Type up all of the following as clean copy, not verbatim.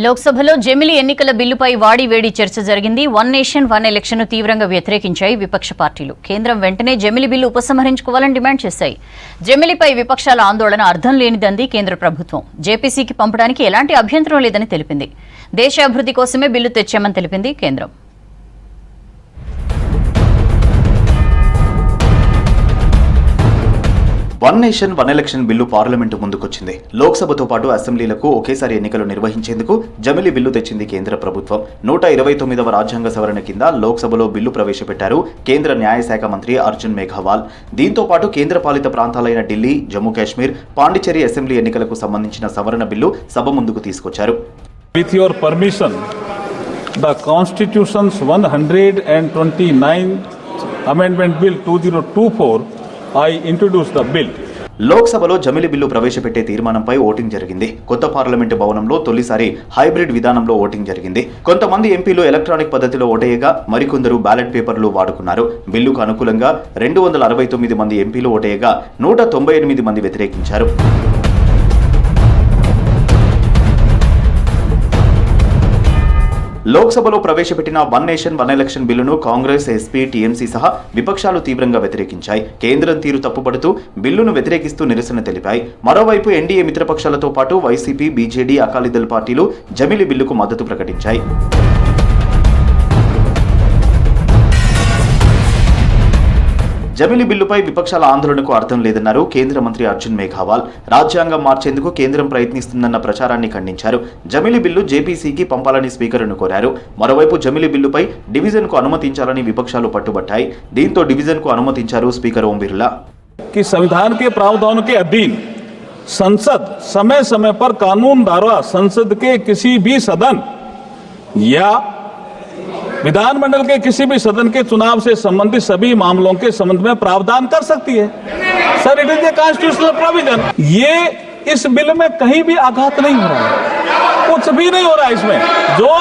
లోక్సభలో జమిలి ఎన్నికల బిల్లుపై వాడివేడి చర్చ జరిగింది. వన్ నేషన్ వన్ ఎలక్షన్ ను తీవ్రంగా వ్యతిరేకించాయి విపక్ష పార్టీలు. కేంద్రం వెంటనే జమిలి బిల్లు ఉపసంహరించుకోవాలని డిమాండ్ చేశాయి. జమిలిపై విపక్షాల ఆందోళన అర్థం లేనిదంది కేంద్ర ప్రభుత్వం. జేపీసీకి పంపడానికి ఎలాంటి అభ్యంతరం లేదని తెలిపింది. దేశ అభివృద్ధి కోసమే బిల్లు తెచ్చామని తెలిపింది కేంద్రం. One nation one election bill parliament ముందుకొచ్చింది. లోక్సభతో పాటు అసెంబ్లీలకు ఒకేసారి ఎన్నికలు నిర్వహించేందుకు జమిలి బిల్లు తెచ్చింది కేంద్ర ప్రభుత్వం. 129వ రాజ్యాంగ సవరణ కింద లోక్సభలో బిల్లు ప్రవేశపెట్టారు కేంద్ర న్యాయశాఖ మంత్రి అర్జున్ మేఘవాల్. దీంతో పాటు కేంద్ర పాలిత ప్రాంతాలైన ఢిల్లీ, జమ్మూ కాశ్మీర్, పాండిచేరి అసెంబ్లీ ఎన్నికలకు సంబంధించిన సవరణ బిల్లు సభ ముందుకు తీసుకొచ్చారు. With your permission, the Constitution's 129th Amendment Bill 2024, I introduce the bill. లోక్సభలో జమిలి బిల్లు ప్రవేశపెట్టే తీర్మానంపై ఓటింగ్ జరిగింది. కొత్త పార్లమెంటు భవనంలో తొలిసారి హైబ్రిడ్ విధానంలో ఓటింగ్ జరిగింది. కొంతమంది ఎంపీలు ఎలక్ట్రానిక్ పద్ధతిలో ఓటేయగా మరికొందరు బ్యాలెట్ పేపర్లు వాడుకున్నారు. బిల్లుకు అనుకూలంగా 269 మంది ఎంపీలు ఓటేయగా 198 మంది వ్యతిరేకించారు. లోక్సభలో ప్రవేశపెట్టిన వన్ నేషన్ వన్ ఎలక్షన్ బిల్లును కాంగ్రెస్, ఎస్పీ, టీఎంసీ సహా విపక్షాలు తీవ్రంగా వ్యతిరేకించాయి. కేంద్రం తీరు తప్పుపడుతూ బిల్లును వ్యతిరేకిస్తూ నిరసన తెలిపాయి. మరోవైపు ఎన్డీఏ మిత్రపక్షాలతో పాటు వైసీపీ, బీజేడీ, అకాలీదళ్ పార్టీలు జమిలి బిల్లుకు మద్దతు ప్రకటించాయి. జమిలి బిల్లుపై విపక్షాల ఆందోళనకు అర్థం లేదన్నారు కేంద్ర మంత్రి అర్జున్ మేఘవాల్. రాజ్యాంగం మార్చేందుకు కేంద్రం ప్రయత్నిస్తుందన్న ప్రచారాన్ని ఖండించారు. జమిలి బిల్లు జేపీసీకి పంపాలని స్పీకర్ను కోరారు. మరోవైపు జమిలి బిల్లుపై డివిజన్కు అనుమతించాలని విపక్షాలు పట్టుబట్టాయి. దీంతో డివిజన్కు అనుమతించారు స్పీకర్ ఓం బిర్లా. संविधान के प्रावधानों के अधीन संसद समय समय पर कानून द्वारा संसद के किसी भी सदन या विधानमंडल के किसी भी सदन के चुनाव से संबंधित सभी मामलों के संबंध में प्रावधान कर सकती है. Sir, it is a constitutional provision. ये इस बिल में कहीं भी आघात नहीं हो रहा है, कुछ भी नहीं हो रहा है. इसमें जो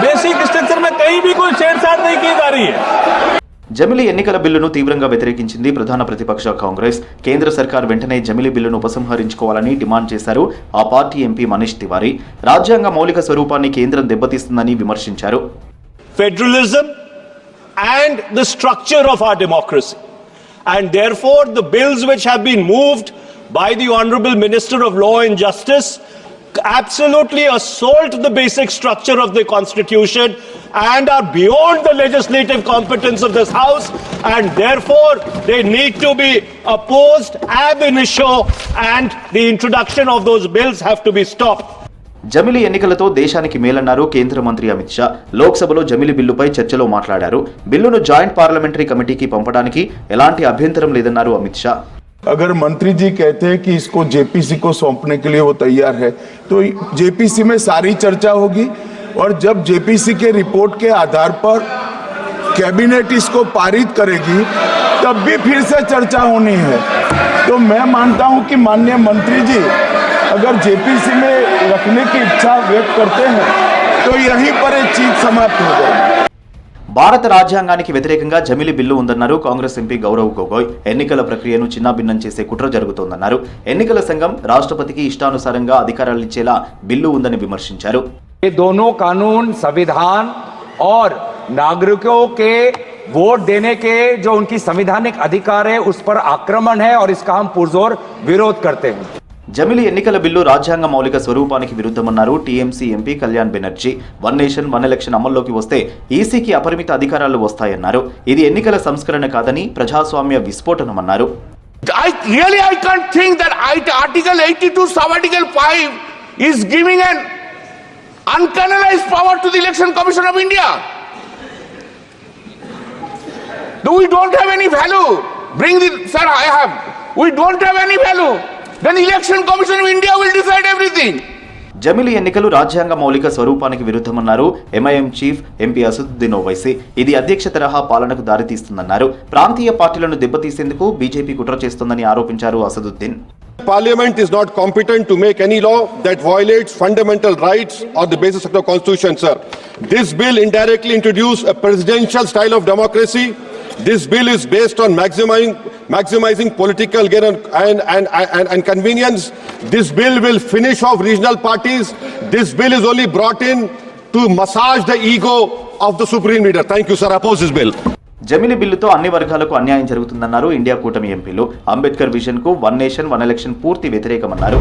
बेसिक स्ट्रक्चर में कहीं भी कोई छेड़छाड़ नहीं की जा रही है. జమిలి ఎన్నికల బిల్లును తీవ్రంగా వ్యతిరేకించింది ప్రధాన ప్రతిపక్ష కాంగ్రెస్. కేంద్ర సర్కార్ వెంటనే జమిలి బిల్లును ఉపసంహరించుకోవాలని డిమాండ్ చేశారు ఆ పార్టీ ఎంపీ మనీష్ తివారీ. రాజ్యాంగ మౌలిక స్వరూపాన్ని కేంద్రం దెబ్బతీస్తుందని విమర్శించారు. Federalism and the structure of our democracy, and therefore the bills which have been moved by the Honorable Minister of Law and Justice absolutely assault the basic structure of the Constitution and are beyond the legislative competence of this House, and therefore they need to be opposed ab initio, and the introduction of those bills have to be stopped. జమిలి ఎన్నికలతో దేశానికి మేలన్నారు కేంద్ర మంత్రి అమిత్ షా. లోక్సభలో జమిలి బిల్లుపై చర్చలో మాట్లాడారు. బిల్లును joint parliamentary కమిటీకి పంపడానికి ఎలాంటి అభ్యంతరం లేదన్నారు అమిత్ షా. अगर मंत्री जी कहते हैं कि इसको जेपीसी को सौंपने के लिए वो तैयार है, तो जेपीसी में सारी चर्चा होगी और जब जेपीसी के रिपोर्ट के आधार पर कैबिनेट इसको पारित करेगी तब भी फिर से चर्चा होनी है. तो मैं मानता हूं कि माननीय मंत्री जी अगर जेपीसी में रखने की इच्छा व्यक्त करते हैं तो यहीं पर एक चीज समाप्त हो जाएगी. భారత రాజ్యాంగానికి వ్యతిరేకంగా జమిలి బిల్లు ఉందన్నారు కాంగ్రెస్ ఎంపీ గౌరవ్ గొగోయ్. ఎన్నికల ప్రక్రియను చిన్నాభిన్నం చేసే కుట్ర జరుగుతోందన్నారు. ఎన్నికల సంఘం రాష్ట్రపతికి ఇష్టానుసారంగా అధికారాలు ఇచ్చేలా బిల్లు ఉందని విమర్శించారు. ये दोनों कानून संविधान और नागरिकों के वोट देने के जो उनकी संवैधानिक अधिकार है उस पर आक्रमण है और इसका हम पुरजोर विरोध करते हैं. జమిలి ఎన్నికల బిల్లు రాజ్యాంగ మౌలిక స్వరూపానికి విరుద్ధమన్నారు TMC MP Kalyan Banerjee. One nation one election అమల్లోకి వస్తే ఈసీకి అపరిమిత అధికారాలు వస్తాయన్నారు. ఇది ఎన్నికల సంస్కరణ కాదని ప్రజాస్వామ్య విస్ఫోటనమన్నారు. I can't think that Article 82 sub-Article 5 is giving an uncanonized power to the Election Commission of India. We don't have any value. Sir, we don't have any value. Then Election Commission of India will decide everything. జమిలి ఎన్నికలు రాజ్యాంగ మౌలిక స్వరూపానికి విరుద్ధమన్నారు MIM chief MP Asaduddin Owaisi. ఇది అధ్యక్ష తరహా పాలనకు దారితీస్తుందన్నారు. ప్రాంతీయ పార్టీలను దెబ్బతీసేందుకు బీజేపీ కుట్ర చేస్తోందని ఆరోపించారు Asaduddin. Parliament is not competent to make any law that violates fundamental rights on the basis of the Constitution, sir. This bill indirectly introduced a presidential style of democracy This bill is based on maximizing political gain and convenience. This bill will finish off regional parties. This bill is only brought in to massage the ego of the supreme leader. Thank you, sir. Oppose this bill. జమిలి బిల్లుతో అన్ని వర్గాలకు అన్యాయం జరుగుతుందన్నారు India కూటమి ఎంపీలు. Ambedkar vision కు one nation one election పూర్తి వ్యతిరేకమన్నారు.